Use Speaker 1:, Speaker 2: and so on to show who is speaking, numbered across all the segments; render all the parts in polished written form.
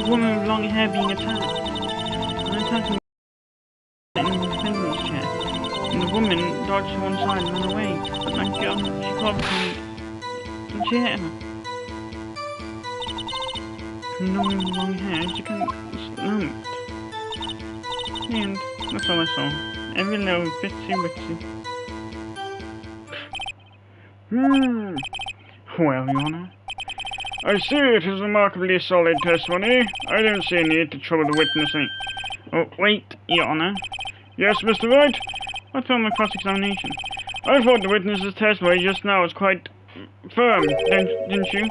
Speaker 1: woman with long hair being attacked. An attacking in the defendant's chair, and the woman dodged to one side and ran away. But my God, she caught the chair. The woman with long hair, she can slumped. And that's all I saw. Every little bitsy-witsy. Well, Your Honour.
Speaker 2: I see it is remarkably solid testimony. I don't see a need to trouble the witness any...
Speaker 1: Oh, wait, Your Honour.
Speaker 2: Yes, Mr. Wright?
Speaker 1: What's on the cross-examination?
Speaker 2: I thought the witness's testimony just now was quite firm, didn't you?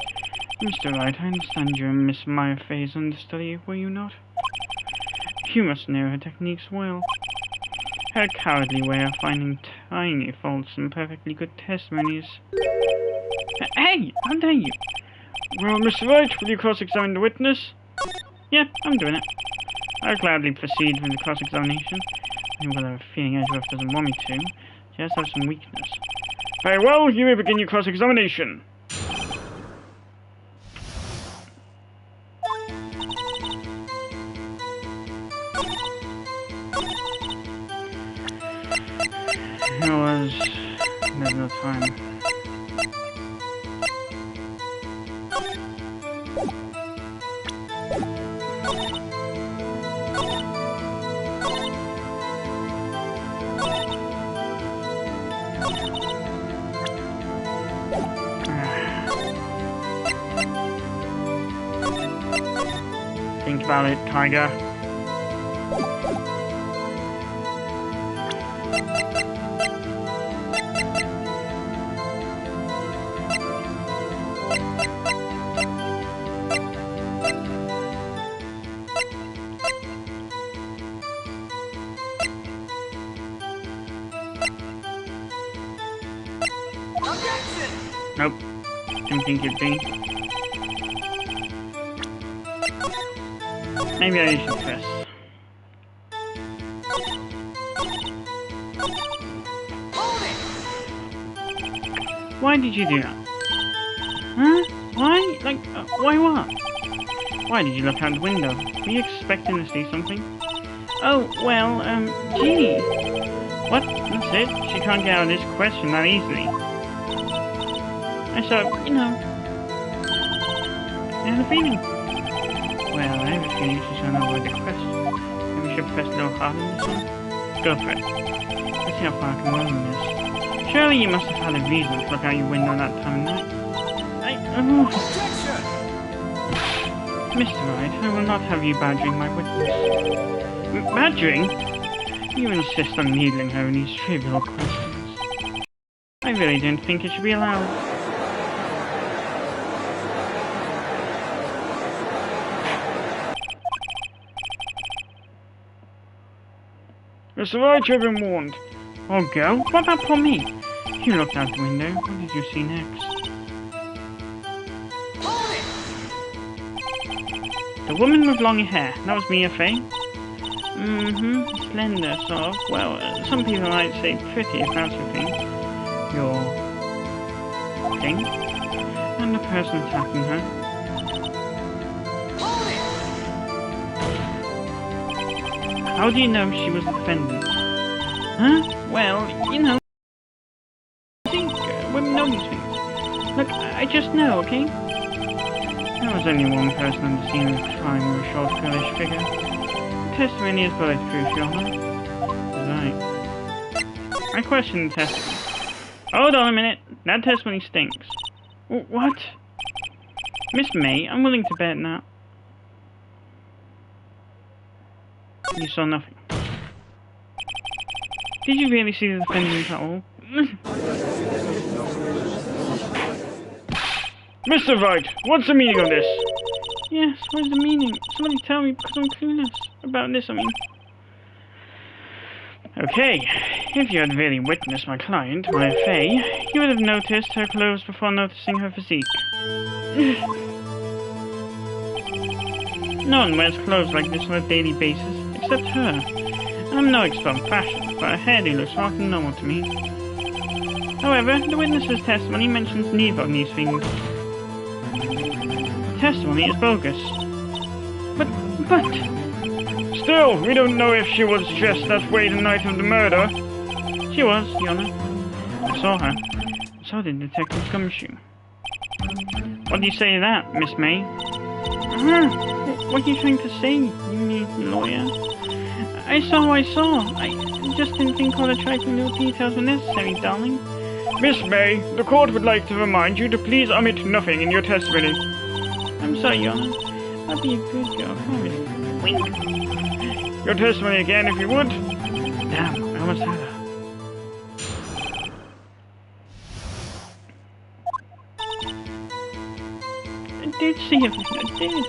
Speaker 1: Mr. Wright, I understand you're Miss Maya Fay's understudy, were you not? You must know her techniques well. Her cowardly way of finding tiny faults in perfectly good testimonies. Hey! How dare you!
Speaker 2: Well, Mr. Wright, will you cross-examine the witness?
Speaker 1: Yeah, I'm doing it. I'll gladly proceed with the cross-examination. I will have a feeling Edgeworth doesn't want me to. She has to have some weakness.
Speaker 2: Very well, you may begin your cross-examination.
Speaker 1: There's no time. Think about it, Tiger. Nope. Didn't think it'd be. Maybe I should press. Why did you do that? Huh? Why? Like, why what? Why did you look out the window? Were you expecting to see something? Oh, well, gee. What? That's it? She can't get out of this question that easily. So, you know, I have a feeling. Well, I have a feeling she's gonna avoid the question. Maybe we should press a little harder on this one? Go for it. Let's see how far I can run on this. Surely you must have had a reason to look out your window that time of night. Mr. Wright, I will not have you badgering my witness. Badgering? You insist on needling her in these trivial questions. I really don't think it should be allowed.
Speaker 2: Mr. Wright, you've been warned.
Speaker 1: Oh, girl? What about poor me? You looked out the window. What did you see next? The woman with long hair. That was Mia Fay? Mm-hmm. Slender, sort of. Well, some people might say pretty, if that's your thing. Your... thing? And the person attacking her. How do you know she was the defendant? Huh? Well, you know... I think women know these things. Look, I just know, okay? There was only one person on the scene of the crime with a short, girlish figure. The testimony is bulletproof, Your Honour. Right. I question the testimony. Hold on a minute. That testimony stinks. What? Miss May, I'm willing to bet now. You saw nothing. Did you really see the defendant at all?
Speaker 2: Mr. Wright, what's the meaning of this?
Speaker 1: Yes, what's the meaning? Somebody tell me, because I'm clueless about this, I mean. Okay, if you had really witnessed my client, Maya Fay, you would have noticed her clothes before noticing her physique. No one wears clothes like this on a daily basis, except her. I'm no expert in fashion, but her hairdo looks far from normal to me. However, the witness's testimony mentions neither of these things. The testimony is bogus. But...
Speaker 2: Still, we don't know if she was dressed that way the night of the murder.
Speaker 1: She was, Your Honor. I saw her. So did Detective Gumshoe. What do you say to that, Miss May? What are you trying to say, you new lawyer? I saw what I saw. I just didn't think all the trifling little details were necessary, darling.
Speaker 2: Miss May, the court would like to remind you to please omit nothing in your testimony.
Speaker 1: I'm sorry, Your Honor. I'll be a good girl, I promise. Wink.
Speaker 2: Your testimony again, if you would.
Speaker 1: Damn, I almost had her. I did see everything, I did.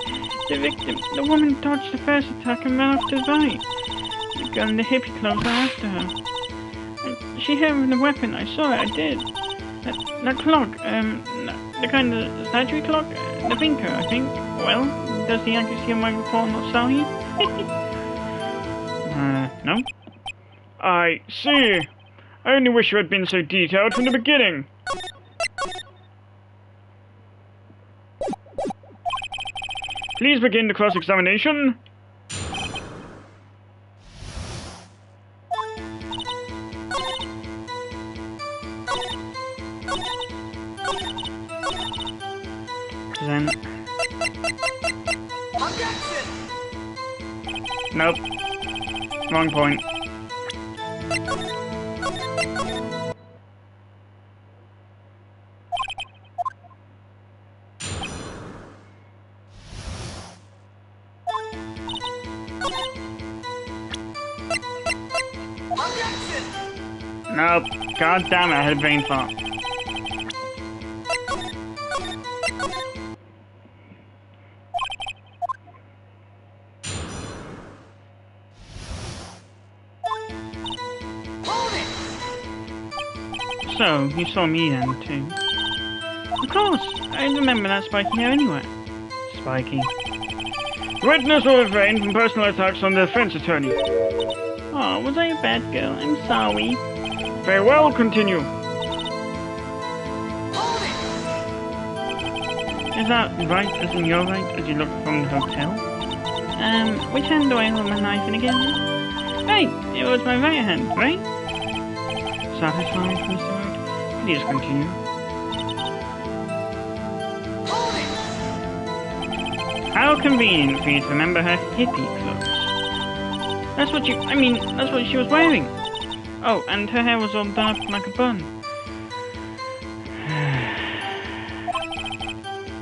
Speaker 1: The victim, the woman dodged the first attack and ran off to the right. The girl in the hippie clothes ran after her. She hit her with a weapon, I saw it, I did. That clock, the kind of statue clock, the thinker, I think. Well, does the accuracy of my report not sell you? No?
Speaker 2: I see. I only wish you had been so detailed from the beginning. Please begin the cross-examination.
Speaker 1: Then...
Speaker 2: Nope. Wrong point. Nope. God damn it, I had a brain fart.
Speaker 1: So, you saw me then, too? Of course! I remember that spiky hair anywhere. Spiky.
Speaker 2: Witness will refrain from personal attacks on the defense attorney.
Speaker 1: Oh, was I a bad girl? I'm sorry.
Speaker 2: Very well, continue.
Speaker 1: Is that right, as in your right, as you look from the hotel? Which hand do I hold my knife in again? Right, it was my right hand, right? Satisfied, Mr. Wright? Please continue. How convenient for you to remember her hippie clothes. That's what that's what she was wearing. Oh, and her hair was all done up like a bun.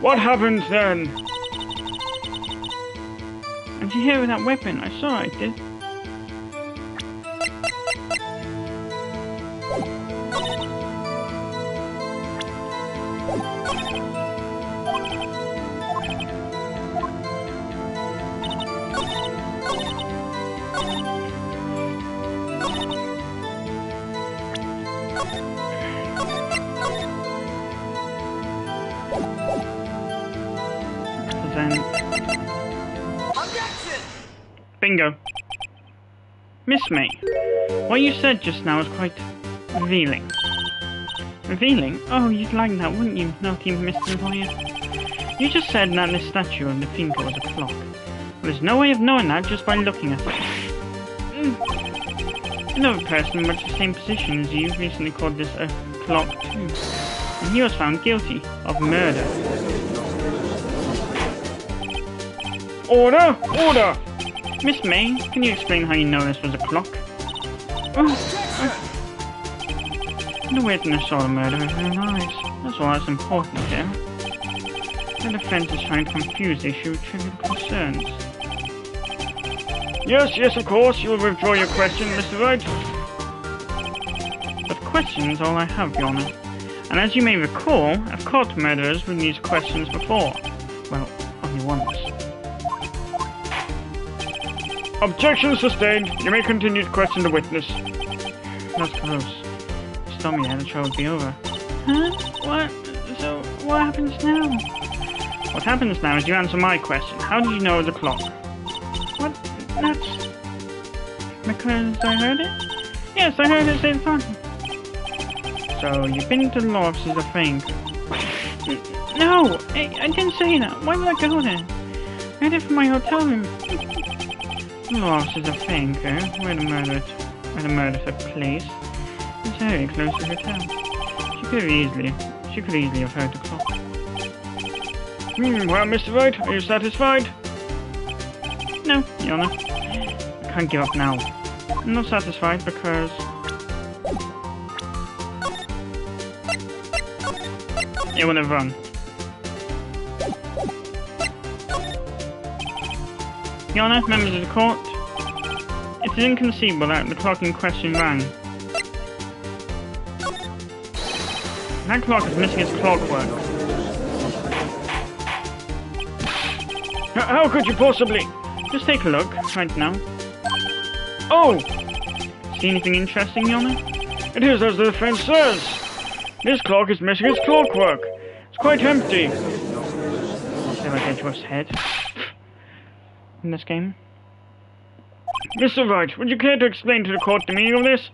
Speaker 2: What happened then?
Speaker 1: And she hit her with that weapon. I saw it, I did. Then... Bingo. Miss May, what you said just now was quite revealing. Revealing? Oh, you'd like that, wouldn't you, naughty Mr. Lawyer? You just said that this statue of the thinker was a clock. Well, there's no way of knowing that just by looking at it. Another person in much the same position as you recently called this a clock too. And he was found guilty of murder.
Speaker 2: Order! Order!
Speaker 1: Miss May, can you explain how you know this was a clock? The witness saw the murder with her own eyes. That's all that's important here. The defense is trying to confuse the issue with trivial concerns.
Speaker 2: Yes, of course. You will withdraw your question, Mr. Wright.
Speaker 1: But question is all I have, Your Honor. And as you may recall, I've caught murderers with these questions before. Well, only once.
Speaker 2: Objection sustained. You may continue to question the witness.
Speaker 1: That's close. Stop me there, the trial would be over. Huh? What? So, what happens now? What happens now is you answer my question. How did you know it was a clock? What? That's... because I heard it? Yes, I heard it say the time. So, you've been to the law offices, I think. No! I didn't say that. Why would I go there? I Right there from my hotel room. The loss is a thinker where the murder took place. It's very close to the hotel. She could easily have heard the clock.
Speaker 2: Well, Mr. Wright, are you satisfied?
Speaker 1: No, Your Honor. I can't give up now. I'm not satisfied because... it would have run. Your Honor, members of the court, it is inconceivable that the clock in question rang. That clock is missing its clockwork.
Speaker 2: How could you possibly?
Speaker 1: Just take a look, right now.
Speaker 2: Oh!
Speaker 1: See anything interesting, Your Honor?
Speaker 2: It is as the defense says. This clock is missing its clockwork. It's quite empty.
Speaker 1: Say like Edgeworth's head. In this game.
Speaker 2: Mr. Wright, would you care to explain to the court the meaning of this?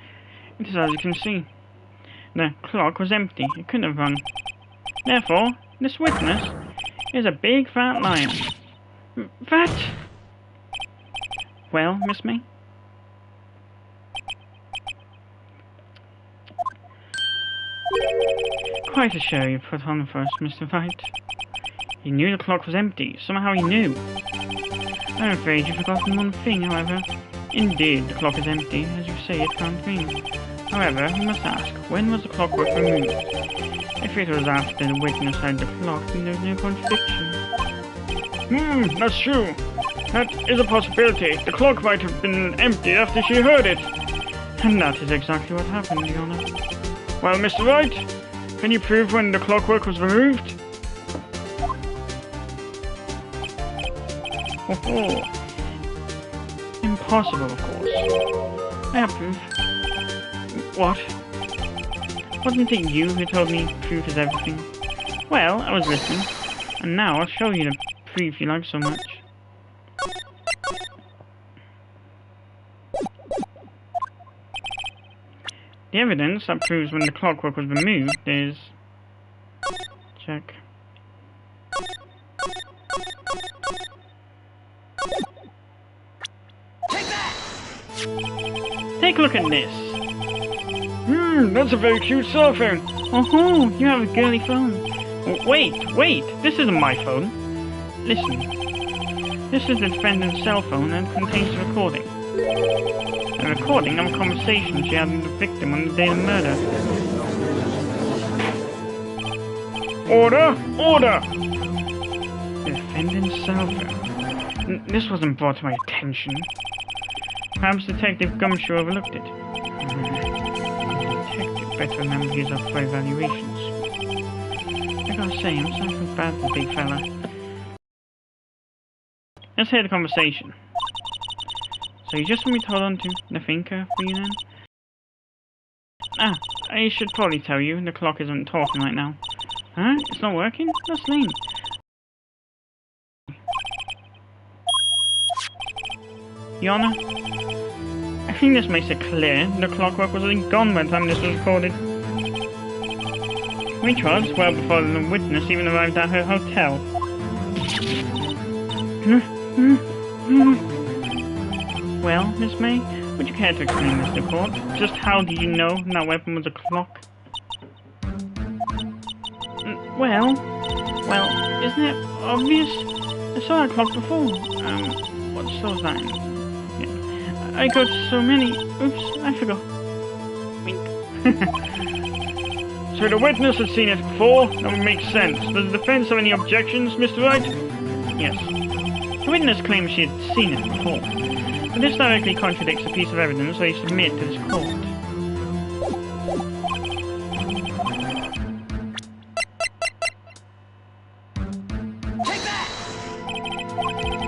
Speaker 1: It is as you can see. The clock was empty. It couldn't have run. Therefore, this witness is a big fat liar. Fat? Well, Miss May? Quite a show you put on for us, Mr. Wright. You knew the clock was empty. Somehow he knew. I'm afraid you've forgotten one thing, however. Indeed, the clock is empty. As you say, it can't ring. However, we must ask, when was the clockwork removed? If it was after the witness had the clock, then there's no contradiction.
Speaker 2: That's true. That is a possibility. The clock might have been empty after she heard it.
Speaker 1: And that is exactly what happened, Your Honor.
Speaker 2: Well, Mr. Wright, can you prove when the clockwork was removed?
Speaker 1: Oh. Impossible, of course. I have proof. What? Wasn't it you who told me proof is everything? Well, I was listening, and now I'll show you the proof you like so much. The evidence that proves when the clockwork was removed is... check. Take a look at this.
Speaker 2: That's a very cute cell phone.
Speaker 1: Oh, you have a girly phone. Wait, this isn't my phone. Listen. This is the defendant's cell phone and contains a recording. A recording of a conversation she had with the victim on the day of the murder.
Speaker 2: Order!
Speaker 1: The defendant's cell phone. This wasn't brought to my attention. Perhaps Detective Gumshoe overlooked it. Detective better remember he's up for evaluations. I gotta say, I'm sorry bad for the big fella. Let's hear the conversation. So you just want me to hold on to the thinker for you then? I should probably tell you, the clock isn't talking right now. Huh? It's not working? That's lame. Your Honor, I think this makes it clear the clockwork was already gone by the time this was recorded. Which was well before the witness even arrived at her hotel. Well, Miss May, would you care to explain this to court? Just how did you know that weapon was a clock? Well, isn't it obvious? I saw that clock before. What store was that in? Yeah. I got so many. Oops, I forgot. Wink.
Speaker 2: So the witness had seen it before? That would make sense. Does the defense have any objections, Mr. Wright?
Speaker 1: Yes. The witness claims she had seen it before. But this directly contradicts a piece of evidence they submit to this court.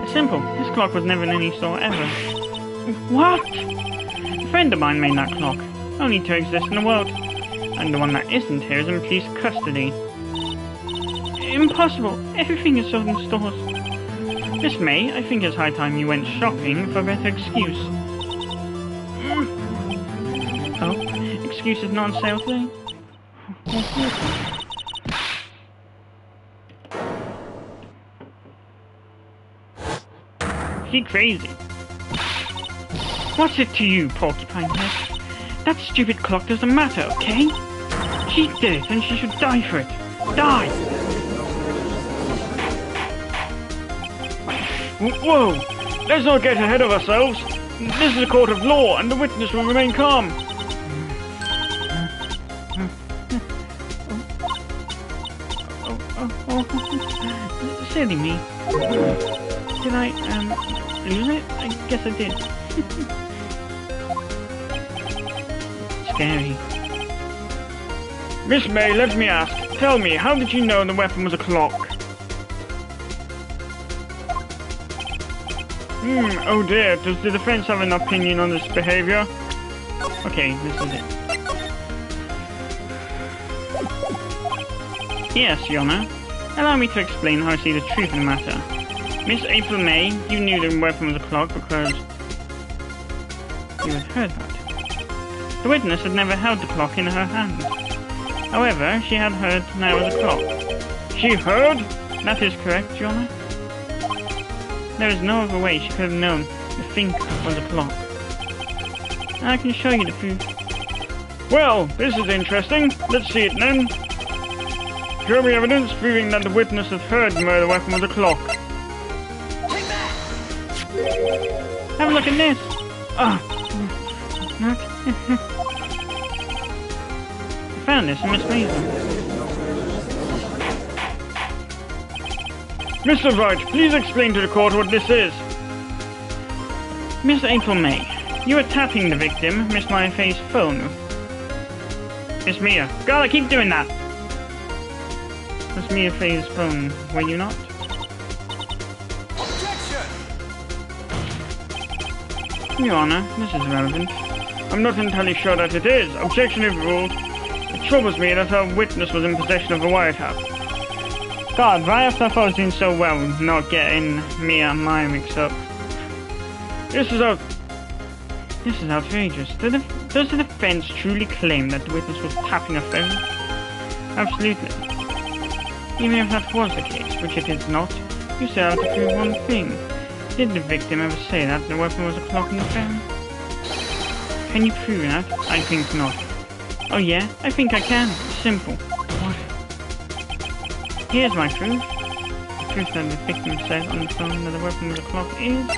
Speaker 1: It's simple. This clock was never in any store ever. What? A friend of mine made that clock. Only to exist in the world. And the one that isn't here is in police custody. Impossible. Everything is sold in stores. Miss May, I think it's high time you went shopping for a better excuse. Oh, excuse is not on sale today? Is he crazy? What's it to you, Porcupine Head? That stupid clock doesn't matter, okay? She did it, and she should die for it. Die!
Speaker 2: Whoa! Let's not get ahead of ourselves. This is a court of law, and the witness will remain calm.
Speaker 1: Silly me. Did I, lose it? I guess I did. Scary.
Speaker 2: Miss May, let me ask. Tell me, how did you know the weapon was a clock? Oh dear. Does the defense have an opinion on this behavior?
Speaker 1: Okay, this is it. Yes, Your Honor. Allow me to explain how I see the truth in the matter. Miss April May, you knew the weapon was a clock because you had heard about it. The witness had never held the clock in her hand. However, she had heard that it was a clock.
Speaker 2: She heard?
Speaker 1: That is correct, Your Honor. There is no other way she could have known the think was a clock. I can show you the proof.
Speaker 2: Well, this is interesting. Let's see it then. Show me evidence proving that the witness had heard the murder weapon was a clock.
Speaker 1: Have a look at this. I found this in Miss Mason.
Speaker 2: Mr. Wright, please explain to the court what this is.
Speaker 1: Miss April May, you were tapping the victim, Miss Maya Faye's phone. Miss Mia, God, I keep doing that. Miss Mia Faye's phone, were you not?
Speaker 3: Objection!
Speaker 1: Your Honor, this is irrelevant.
Speaker 2: I'm not entirely sure that it is. Objection overruled. It troubles me that our witness was in possession of a wiretap.
Speaker 1: God, right after I thought I was doing so well, not getting Mia and Maya mixed up.
Speaker 2: This is
Speaker 1: outrageous. Does the defense truly claim that the witness was tapping a phone? Absolutely. Even if that was the case, which it is not, you still have to prove one thing. Did the victim ever say that the weapon was a clock in the phone? Can you prove that? I think not. Oh yeah? I think I can. It's simple. What? Here's my proof. The proof that the victim said on the phone that the weapon was a clock is...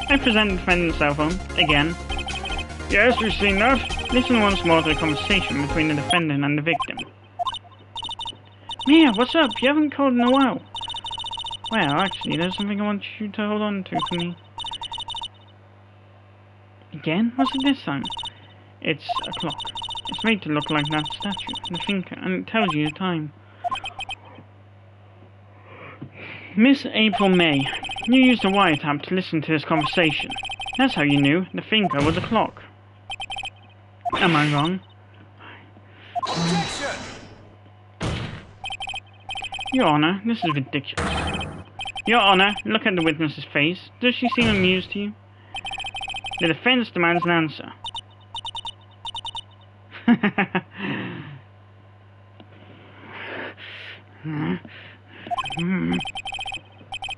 Speaker 1: I present the defendant's cell phone, again.
Speaker 2: Yes, we've seen that.
Speaker 1: Listen once more to the conversation between the defendant and the victim. Mia, what's up? You haven't called in a while. Well, actually, there's something I want you to hold on to for me. Again? What's it this time? It's a clock. It's made to look like that statue, the thinker, and it tells you the time. Miss April May, you used a wiretap to listen to this conversation. That's how you knew the thinker was a clock. Am I wrong?
Speaker 3: Objection!
Speaker 1: Your Honor, this is ridiculous. Your Honor, look at the witness's face. Does she seem amused to you? The defense demands an answer.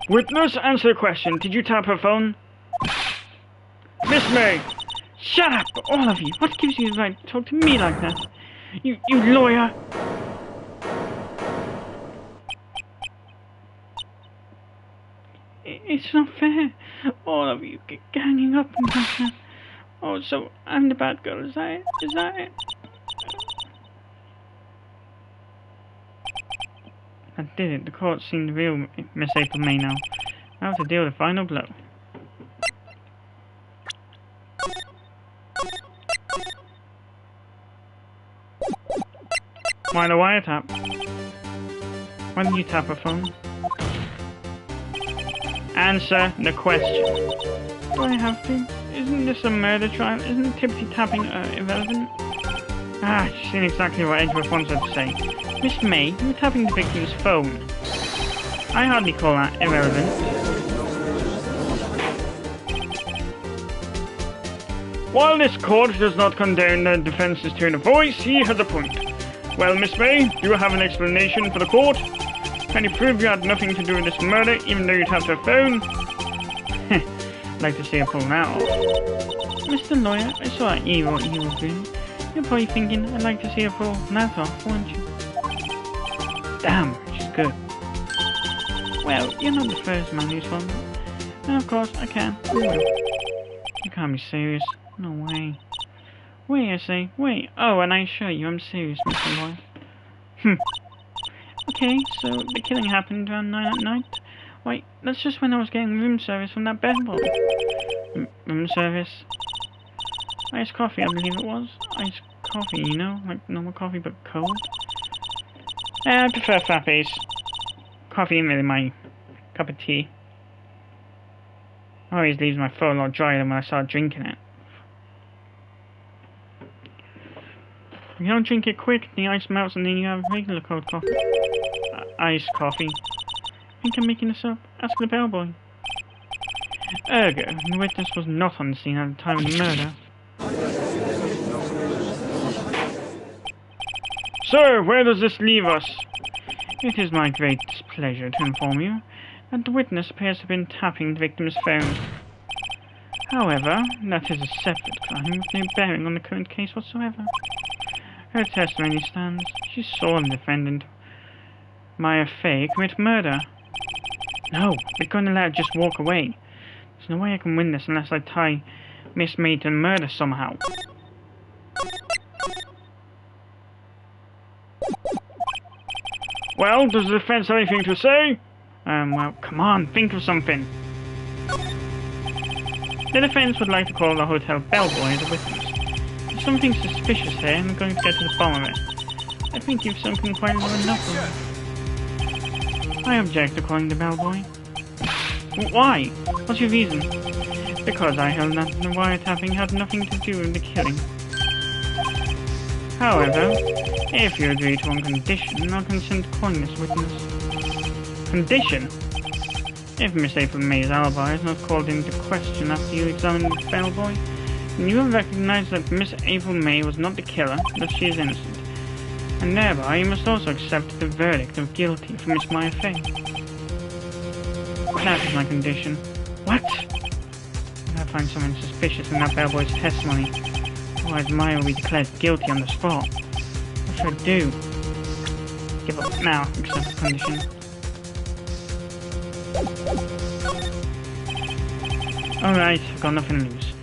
Speaker 2: Witness, answer the question. Did you tap her phone? Miss May!
Speaker 1: Shut up, all of you! What gives you the right to talk to me like that? You lawyer! It's not fair. All of you ganging up on me. Oh, so I'm the bad girl, is that it? Is that it? That did it. The court seemed real, Miss April May now. I have to deal with the final blow. Why the wiretap? Why did you tap her phone? Answer the question. Do I have to? Isn't this a murder trial? Isn't tippity tapping irrelevant? Ah, she's seen exactly what Edgeworth wants her to say. Miss May, you were tapping the victim's phone. I hardly call that irrelevant.
Speaker 2: While this court does not condone the defense's tone of voice, he has a point. Well, Miss May, do you have an explanation for the court? Can you prove you had nothing to do with this murder, even though you tapped her phone? I'd like to see her pull that off.
Speaker 1: Mr. Lawyer, I saw an evil grin. You're probably thinking I'd like to see her pull that off, won't you?
Speaker 2: Damn, she's good.
Speaker 1: Well, you're not the first man who's found that. And of course, I can. I will. You can't be serious. No way. Wait, I say. Wait. Oh, and I assure you I'm serious, Mr. Lawyer. Okay, so the killing happened around 9 at night? Wait, that's just when I was getting room service from that bellboy. Room service? Iced coffee, I believe it was. Iced coffee, you know? Like normal coffee, but cold?
Speaker 2: I prefer frappes. Coffee ain't really my cup of tea. Always leaves my throat a lot drier than when I start drinking it.
Speaker 1: If you don't drink it quick, the ice melts and then you have regular cold coffee.
Speaker 2: Iced coffee.
Speaker 1: I think I'm making this up. Ask the bellboy.
Speaker 2: Ergo, the witness was not on the scene at the time of the murder. Sir, where does this leave us?
Speaker 1: It is my great pleasure to inform you that the witness appears to have been tapping the victim's phone. However, that is a separate crime with no bearing on the current case whatsoever. Her testimony stands. She saw the defendant, Maya Fey, commit murder.
Speaker 2: No, we're going to let her just walk away. There's no way I can win this unless I tie Miss May to murder somehow. Well, does the defense have anything to say? Well, come on, think of something.
Speaker 1: The defense would like to call the hotel bellboy as a witness. There's something suspicious here, and I'm going to get to the bottom of it. I think you've spoken quite well enough of it. I object to calling the bellboy.
Speaker 2: Why? What's your reason?
Speaker 1: Because I held that the wiretapping had nothing to do with the killing. However, if you agree to one condition, I'll consent to calling this witness.
Speaker 2: Condition?
Speaker 1: If Miss April May's alibi is not called into question after you examine the bellboy, then you will recognize that Miss April May was not the killer, that she is innocent. And thereby you must also accept the verdict of guilty for Miss Maya Fey. That is my condition.
Speaker 2: What?
Speaker 1: I gotta find something suspicious in that bellboy's testimony. Otherwise Maya will be declared guilty on the spot. What should I do? Give up now, accept the condition.
Speaker 2: Alright, I've got nothing to lose.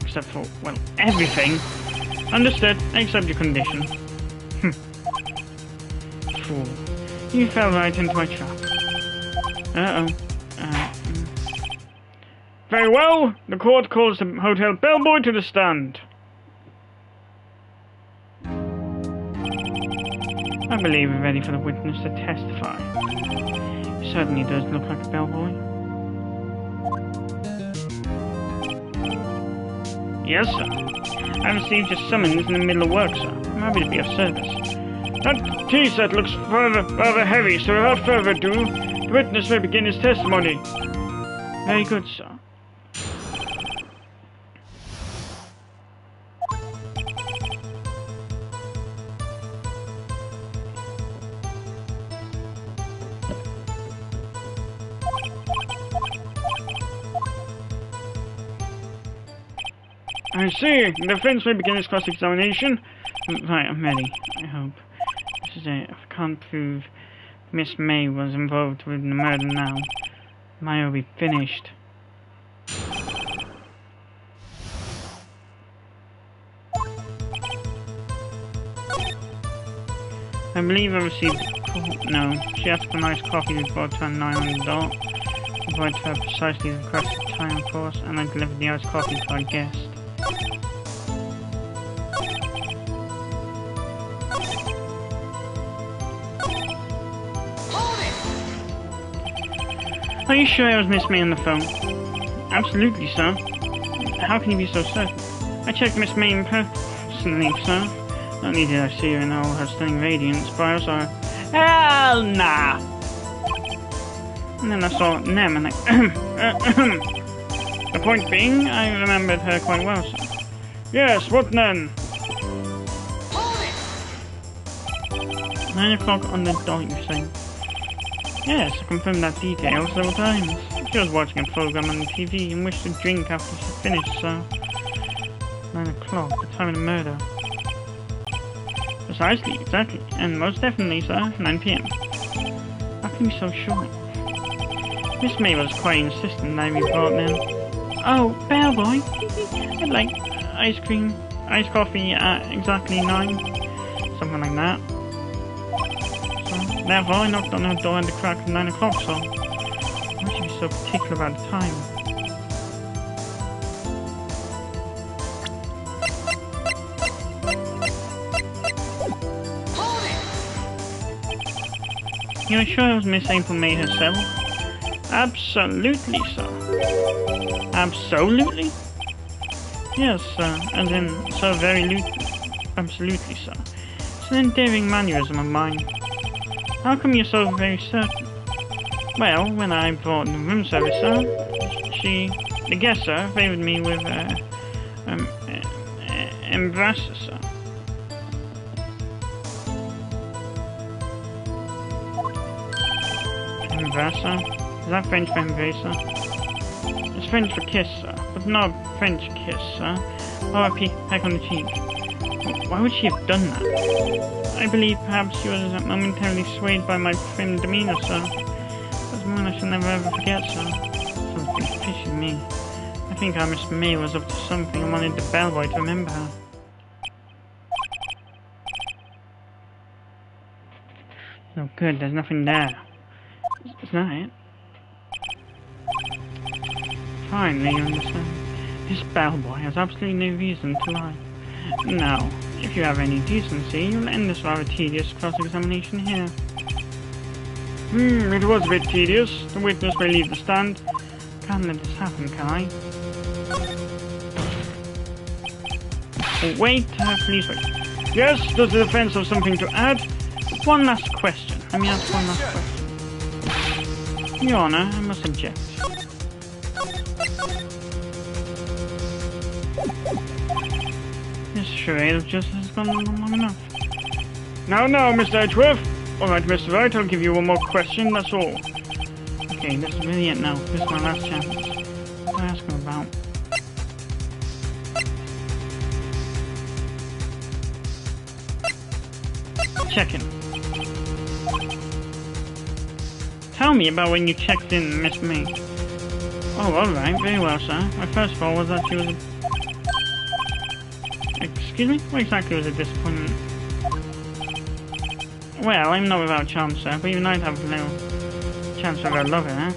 Speaker 2: Except for, well, everything. Understood, I accept your condition.
Speaker 1: Fool. You fell right into my trap. Uh-oh.
Speaker 2: Very well, the court calls the hotel bellboy to the stand.
Speaker 1: I believe we're ready for the witness to testify. He certainly does look like a bellboy.
Speaker 2: Yes, sir. I received your summons in the middle of work, sir. I'm happy to be of service. That tea set looks rather heavy, so without further ado, the witness may begin his testimony.
Speaker 1: Very good, sir.
Speaker 2: I see. The defense may begin its cross-examination.
Speaker 1: Right, I'm ready. I hope. This is it. If I can't prove Miss May was involved with the murder now, Maya will be finished. I believe I received a call. No, she asked for a nice coffee to be brought to her 9 on the dot. I brought to her precisely the requested time, of course, and I delivered the iced coffee to our guest. Are you sure it was Miss May on the phone?
Speaker 2: Absolutely, sir.
Speaker 1: How can you be so certain? I checked Miss May personally, sir. Not only did I see her in all her stunning radiance, but I also...
Speaker 2: Hell nah!
Speaker 1: And then I saw them and I... The point being, I remembered her quite well, sir.
Speaker 2: Yes, what then?
Speaker 1: 9 o'clock on the dot, you say? Yes, I confirmed that detail several times. She was watching a program on the TV and wished to drink after she finished, so... 9 o'clock, the time of the murder. Precisely, exactly, and most definitely, sir, 9 p.m. How can you be so sure? Miss May was quite insistent that I be brought in. Oh, bellboy! I'd like iced coffee at exactly 9. Something like that. So, therefore, I knocked on her door at the crack of 9 o'clock, so... Why should you be so particular about the time? You're sure it was Miss April May herself? Absolutely, sir. Absolutely? Yes, sir. As in, so very absolutely, sir. It's an endearing mannerism of mine. How come you're so very certain? Well, when I brought in the room service, sir, the guest, sir, favoured me with, embrace, sir. Embrace, sir? Is that French for embrace, sir? It's French for kiss, sir, but not French kiss, sir. Or a peck on the cheek. Why would she have done that? I believe perhaps she was momentarily swayed by my prim demeanour, sir. That's one I shall never ever forget, sir. Something fishy to me. I think our Miss May was up to something and wanted the bellboy to remember her. Oh good, there's nothing there. Is that it? Finally, you understand. This bellboy has absolutely no reason to lie. Now, if you have any decency, you'll end this rather tedious cross-examination here.
Speaker 2: It was a bit tedious. The witness may leave the stand.
Speaker 1: Can't let this happen, can I? Oh, wait, please wait.
Speaker 2: Yes, does the defense have something to add?
Speaker 1: One last question. Let me ask one last question. Your Honour, I must object. This charade of justice has gone on long enough.
Speaker 2: Now, Mr. Edgeworth. Alright, Mr. Wright, I'll give you one more question, that's all.
Speaker 1: Okay, this is really it now. This is my last chance. What do I ask him about? Check-in. Tell me about when you checked in, Miss May. Oh, alright, very well, sir. My first thought was that she was a... Excuse me? What exactly was a disappointment? Well, I'm not without charm, sir, but even I'd have no chance of a lover, eh?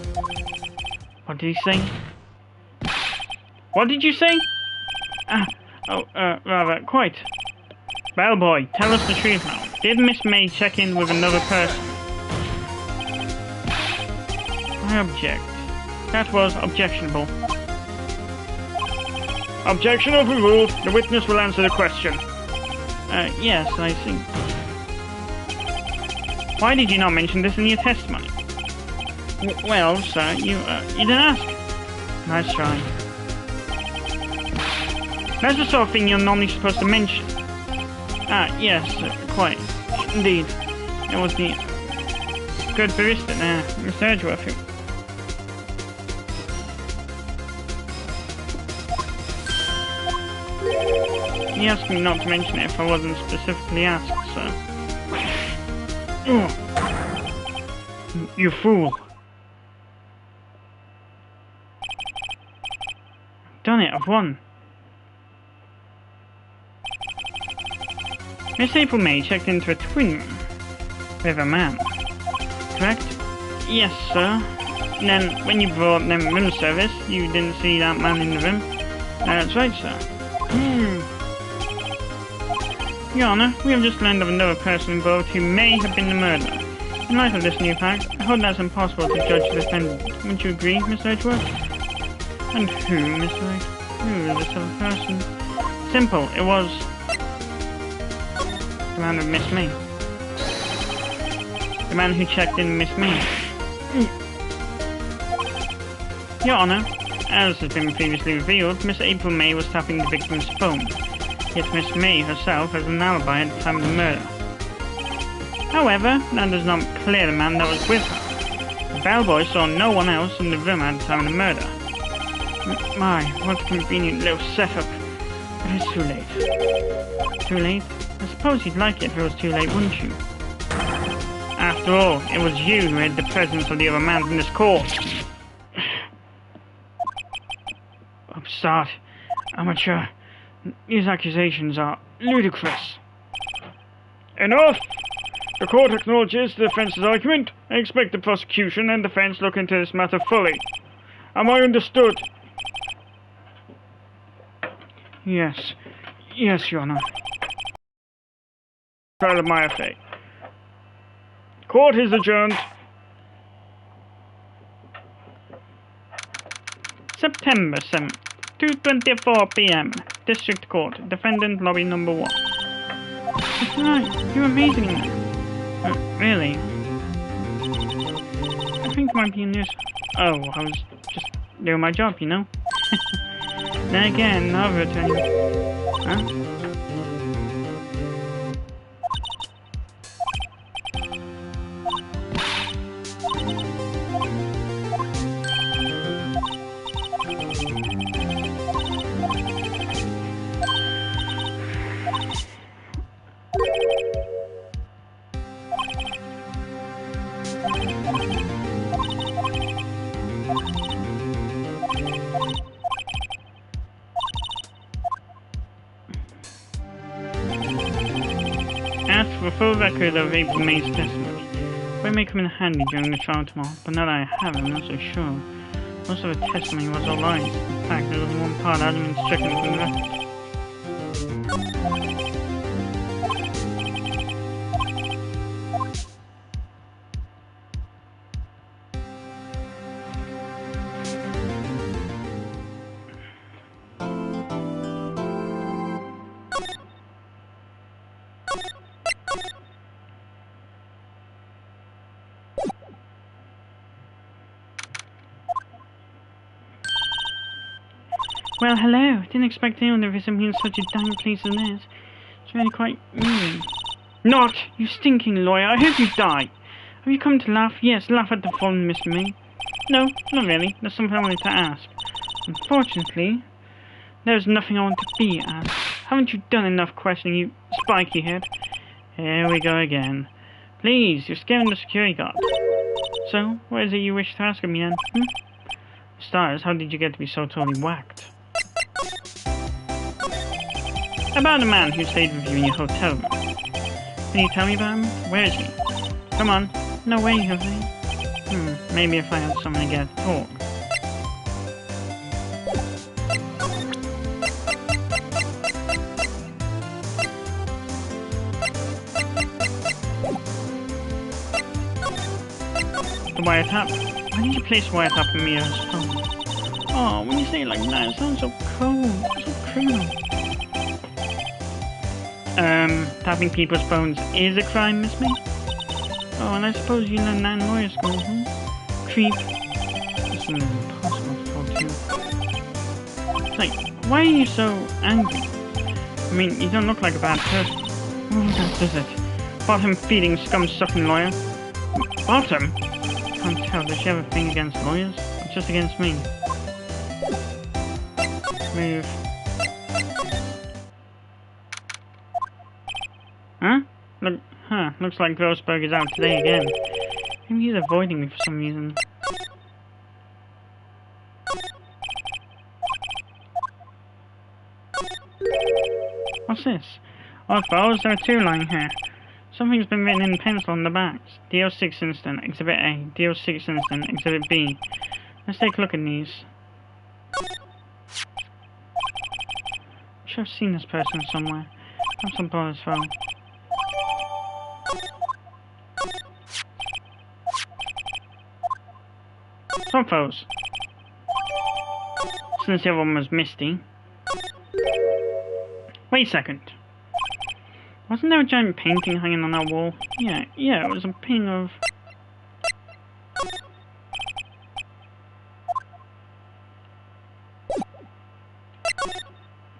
Speaker 1: What did he say? What did you say? Rather, quite. Bellboy, tell us the truth now. Did Miss May check in with another person? I object. That was objectionable.
Speaker 2: Objection overruled. The witness will answer the question.
Speaker 1: Yes, I see. Why did you not mention this in your testimony? Well, sir, you didn't ask. Nice try. That's the sort of thing you're normally supposed to mention. Yes, quite. Indeed. It was the good barista there, Mr. Edgeworth. He asked me not to mention it if I wasn't specifically asked, so...
Speaker 2: You fool.
Speaker 1: Done it, I've won. Miss April May checked into a twin room with a man. Correct? Yes, sir. And then, when you brought them room service, you didn't see that man in the room? That's right, sir. Your Honour, we have just learned of another person involved who may have been the murderer. In light of this new fact, I hold that it's impossible to judge the defendant. Wouldn't you agree, Mr. Edgeworth? And who, Mr. Wright? Who is this other person? Simple, it was... the man with Miss May. The man who checked in Miss May. Your Honour, As has been previously revealed, Miss April May was tapping the victim's phone. Yet Miss May herself has an alibi at the time of the murder. However, that does not clear the man that was with her. The bellboy saw no one else in the room at the time of the murder. My, what a convenient little setup. But it's too late. Too late? I suppose you'd like it if it was too late, wouldn't you? After all, it was you who hid the presence of the other man from this court. Upstart. Amateur. These accusations are ludicrous.
Speaker 2: Enough! The court acknowledges the defense's argument. I expect the prosecution and defense look into this matter fully. Am I understood?
Speaker 1: Yes. Yes, Your Honor.
Speaker 2: Trial of my affair. Court is adjourned.
Speaker 1: September 7th, 2:24 p.m. District Court. Defendant lobby number 1. That's right. You're amazing in that. Really? I think it might be in this. Oh, I was just doing my job, you know? Then again, another attorney. Huh? Ask for a full record of April May's testimony. It may come in handy during the trial tomorrow, but now that I have it, I'm not so sure. Most of her testimony was all lies. In fact, there was only one part I hadn't been stricken from the record. Well, hello. Didn't expect anyone to visit me in such a dank place as this. It's really quite moving. Not! You stinking lawyer. I hope you die. Have you come to laugh? Yes, laugh at the fallen Miss May. No, not really. There's something I wanted to ask. Unfortunately, there's nothing I want to be asked. Haven't you done enough questioning, you spiky head? Here we go again. Please, you're scaring the security guard. So, what is it you wish to ask of me then? Stars, how did you get to be so totally whacked? About a man who stayed with you in your hotel room. Can you tell me about him? Where is he? Come on. No way, Jose. Maybe if I had someone to get to talk. The wiretap? Why did you place wiretap on me as phone? Oh, when you say it like that, it sounds so cold, so criminal. Tapping people's phones is a crime, Miss May? Oh, and I suppose you learned that in lawyer school, Creep. It's impossible to talk to you. It's like, why are you so angry? I mean, you don't look like a bad person. Oh, that does it. Bottom-feeding, scum-sucking lawyer. Bottom? Can't tell, does she have a thing against lawyers? Or just against me? Move. Huh? Looks like Grossberg is out today again. Maybe he's avoiding me for some reason. What's this? Oh, fellas, there are two lying here. Something's been written in pencil on the backs. DO6 incident, Exhibit A. DO6 incident, Exhibit B. Let's take a look at these. I'm sure I've seen this person somewhere. Have some bother as well. Some photos. Since the other one was Misty. Wait a second. Wasn't there a giant painting hanging on that wall? Yeah, it was a painting of...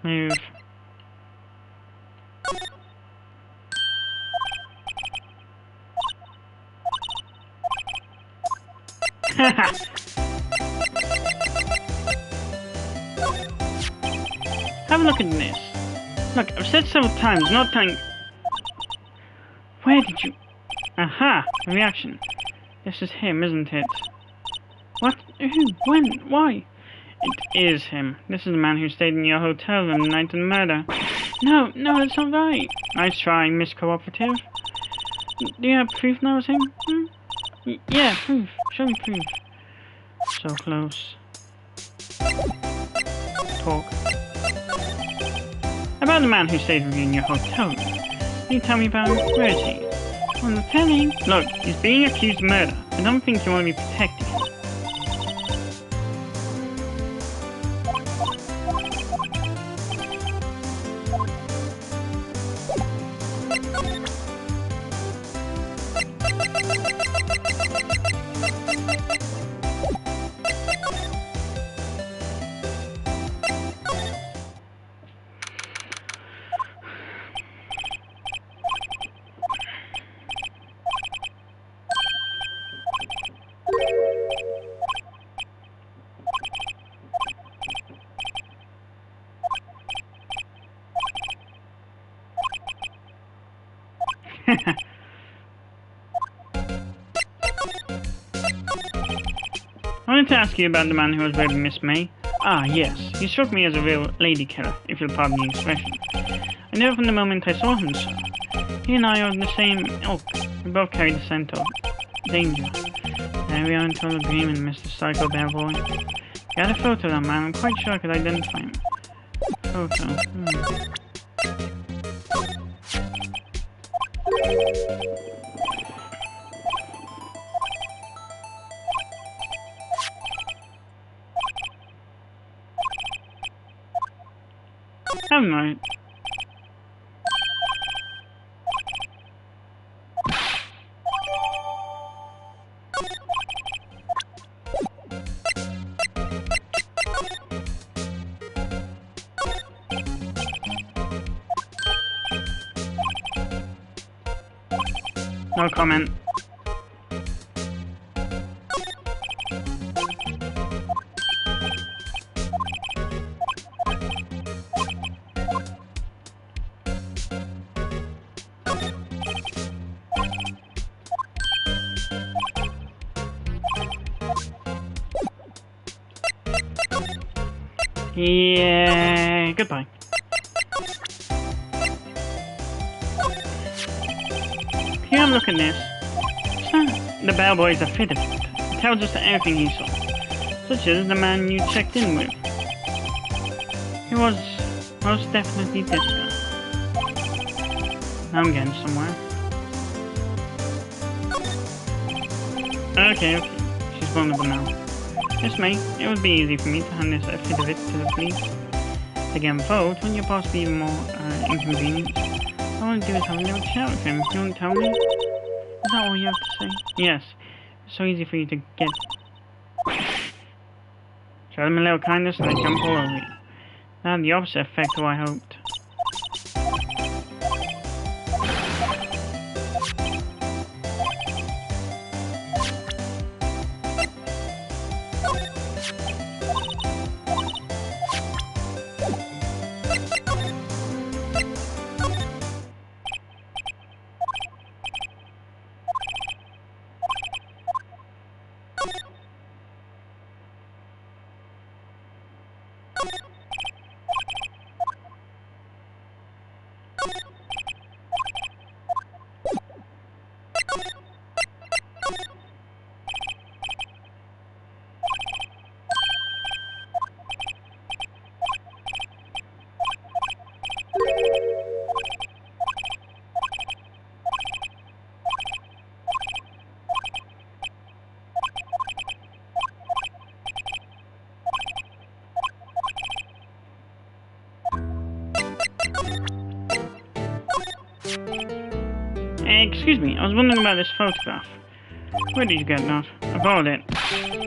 Speaker 1: Move. Have a look at this. Look, I've said several times, not telling... Where did you... Aha! The reaction. This is him, isn't it? What? Who? When? Why? It is him. This is the man who stayed in your hotel room the night of the murder. No, that's not right. Nice try, Miss Cooperative. Do you have proof now it's him? Yeah, proof. Show me proof. So close. Talk. About the man who stayed with you in your hotel room. Can you tell me about him? Where is he? On the telly. Look, he's being accused of murder. I don't think you want to be protecting him. I wanted to ask you about the man who was raping Miss May. Ah, yes. He struck me as a real lady killer, if you'll pardon the expression. I knew from the moment I saw him, sir. He and I are the same ilk. We both carry the scent of danger. There we are in total agreement, Mr. Psycho Bellboy. Got a photo of that man. I'm quite sure I could identify him. Photo. I'm right. No comment. Yeah, goodbye. Here, have a look at this. The bellboy is a fit of it. It tells us everything he saw, such as the man you checked in with. He was most definitely this guy. I'm getting somewhere. Okay, she's vulnerable now. Yes, mate, it would be easy for me to hand this affidavit to the police. To get involved, wouldn't you possibly even more inconvenient? All I want to do is have a little chat with him. You won't tell me? Is that all you have to say? Yes. It's so easy for you to get... Show them a little kindness and they jump all over you. That had the opposite effect of what I hoped. Excuse me, I was wondering about this photograph. Where did you get that? I borrowed it.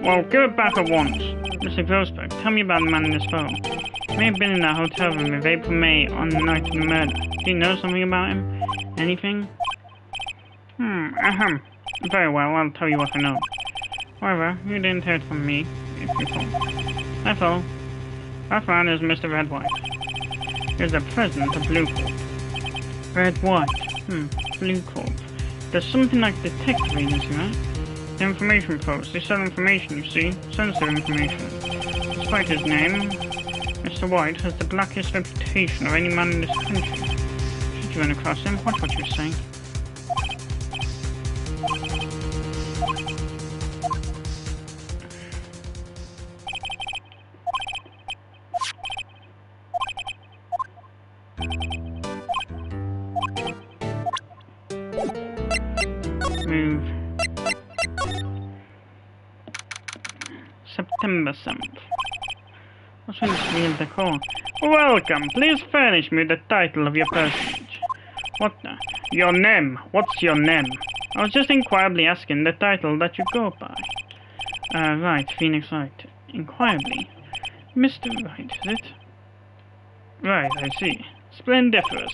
Speaker 1: Well, give it back at once. Mr. Grossberg, tell me about the man in this photo. may have been in that hotel room with April May on the night of the murder. Do you know something about him? Anything?
Speaker 2: Very well, I'll tell you what I know. However, you didn't hear it from me, if you thought. That's all. That man is Mr. Red White. He is the president of Blue Corp.
Speaker 1: Red White.
Speaker 2: Blue Corp. There's something like detective agency, right? The information folks, they sell information, you see. Sensitive information. Despite his name, Mr. White has the blackest reputation of any man in this country. Should you run across him, watch what you say.
Speaker 1: Move. September 7th. What's in this real decor?
Speaker 2: Welcome. Please furnish me the title of your personage. What the? Your name. What's your name?
Speaker 1: I was just inquirably asking the title that you go by. Right, Phoenix Wright. Inquirably. Mr. Wright, is it?
Speaker 2: Right, I see.
Speaker 1: Splendiferous.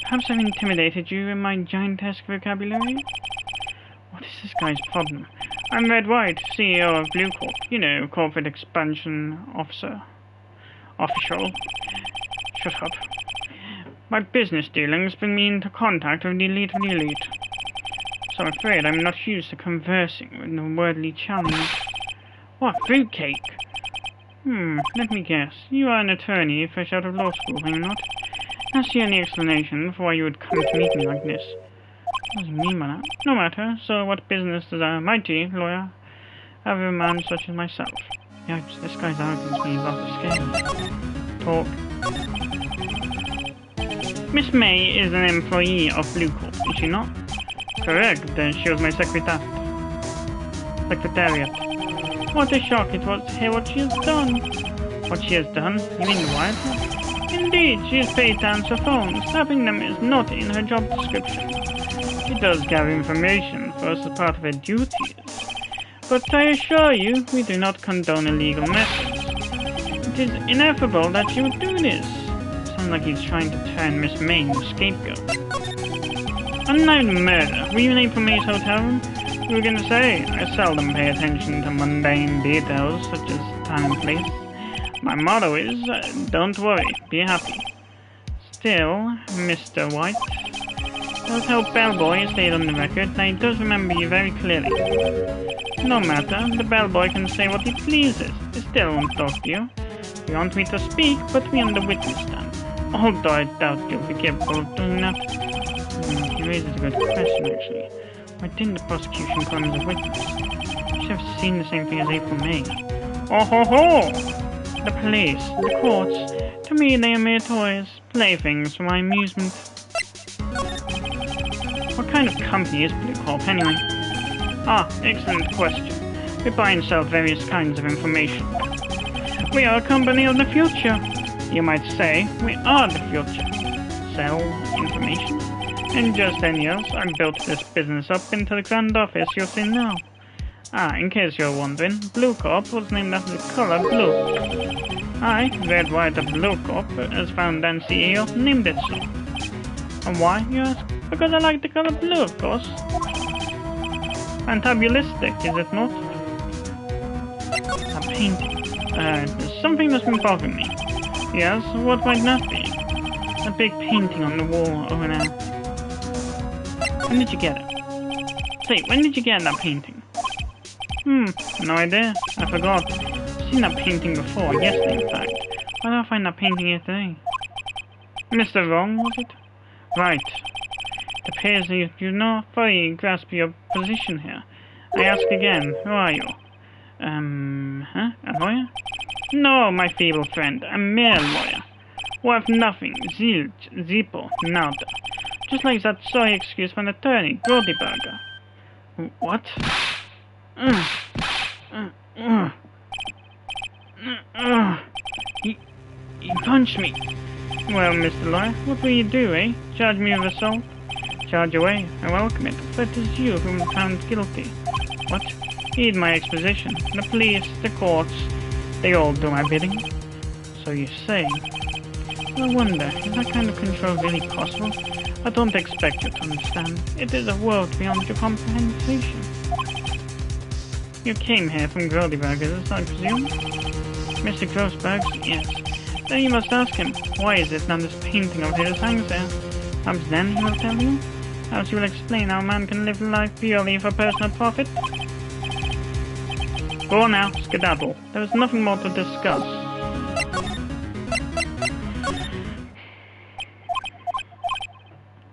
Speaker 1: Perhaps I've intimidated you in my giantesque vocabulary? What is this guy's problem?
Speaker 2: I'm Red White, CEO of Blue Corp. You know, corporate expansion officer. Official. Shut up. My business dealings bring me into contact with the elite of the elite. So I'm afraid I'm not used to conversing with the worldly challenge.
Speaker 1: What, fruitcake?
Speaker 2: Let me guess. You are an attorney fresh out of law school, are you not? Can I see any explanation for why you would come to meet me like this?
Speaker 1: What does he mean by that?
Speaker 2: No matter. So what business does a mighty lawyer have with a man such as myself?
Speaker 1: Yikes, this guy's arrogance means off the scale.
Speaker 2: Talk.
Speaker 1: Miss May is an employee of Blue Corp, is she not?
Speaker 2: Correct. She was my secretariat.
Speaker 1: What a shock it was to hear what she has done.
Speaker 2: What she has done? You mean the wife?
Speaker 1: Indeed, she is paid to answer phones. Having them is not in her job description.
Speaker 2: She does gather information for us as part of her duties.
Speaker 1: But I assure you, we do not condone illegal methods. It is ineffable that you would do this.
Speaker 2: Sounds like he's trying to turn Miss May into a scapegoat.
Speaker 1: Unlike murder, were you in April May's hotel room?
Speaker 2: You were going to say, I seldom pay attention to mundane details such as time and place. My motto is, don't worry, be happy.
Speaker 1: Still, Mr. White, the hotel bellboy stayed on the record and he does remember you very clearly. No matter, the bellboy can say what he pleases. He still won't talk to you. You want me to speak, put me on the witness stand. Although I doubt you'll be capable of doing that.
Speaker 2: He raises a good question, actually.
Speaker 1: Why didn't the prosecution call him as a witness? You should have seen the same thing as April May.
Speaker 2: Oh ho ho!
Speaker 1: The police, the courts, to me they are mere toys, playthings for my amusement.
Speaker 2: What kind of company is Blue Corp anyway?
Speaker 1: Ah, excellent question. We buy and sell various kinds of information. We are a company of the future. You might say we are the future. Sell information? In just 10 years, I built this business up into the grand office you're seeing now. Ah, in case you're wondering, Blue Corp was named after the color blue. I, Red White of Blue Corp, as founder and CEO, named it so. And why, you ask? Because I like the color blue, of course. Fantabulistic, is it not? A painting. There's something that's been bothering me. Yes, what might that be? A big painting on the wall over there. When did you get it? Say, when did you get that painting? No idea. I forgot. I've seen that painting before, yesterday in fact. Why did I find that painting here today? Mr. Wrong, was it? Right. It appears that you do not fully grasp your position here. I ask again, who are you? A lawyer? No, my feeble friend, a mere lawyer. Worth nothing, zilch, zippo, nada. Just like that sorry excuse from an attorney, Brodyburger. What? He punched me. Well, Mr. Lawyer, what will you do, eh? Charge me with assault? Charge away, I welcome it, but it is you whom found guilty. What? Heed my exposition. The police, the courts, they all do my bidding. So you say. I wonder, is that kind of control really possible? I don't expect you to understand. It is a world beyond your comprehension. You came here from Grodyburgers, I presume? Mr. Grossberg's? Yes. Then you must ask him, why is it that this painting of his hangs there? Perhaps then he will tell you? Perhaps he will explain how man can live life purely for personal profit? Go on now, skedaddle. There is nothing more to discuss.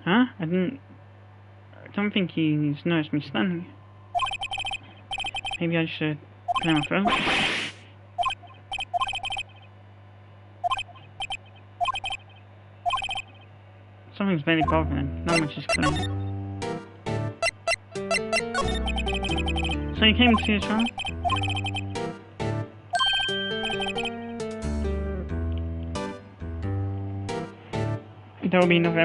Speaker 1: Huh? I don't think he's noticed me standing. Maybe I should clear my throat. Something's very bothering. Not much is clear. So you came to see a trial? There will be enough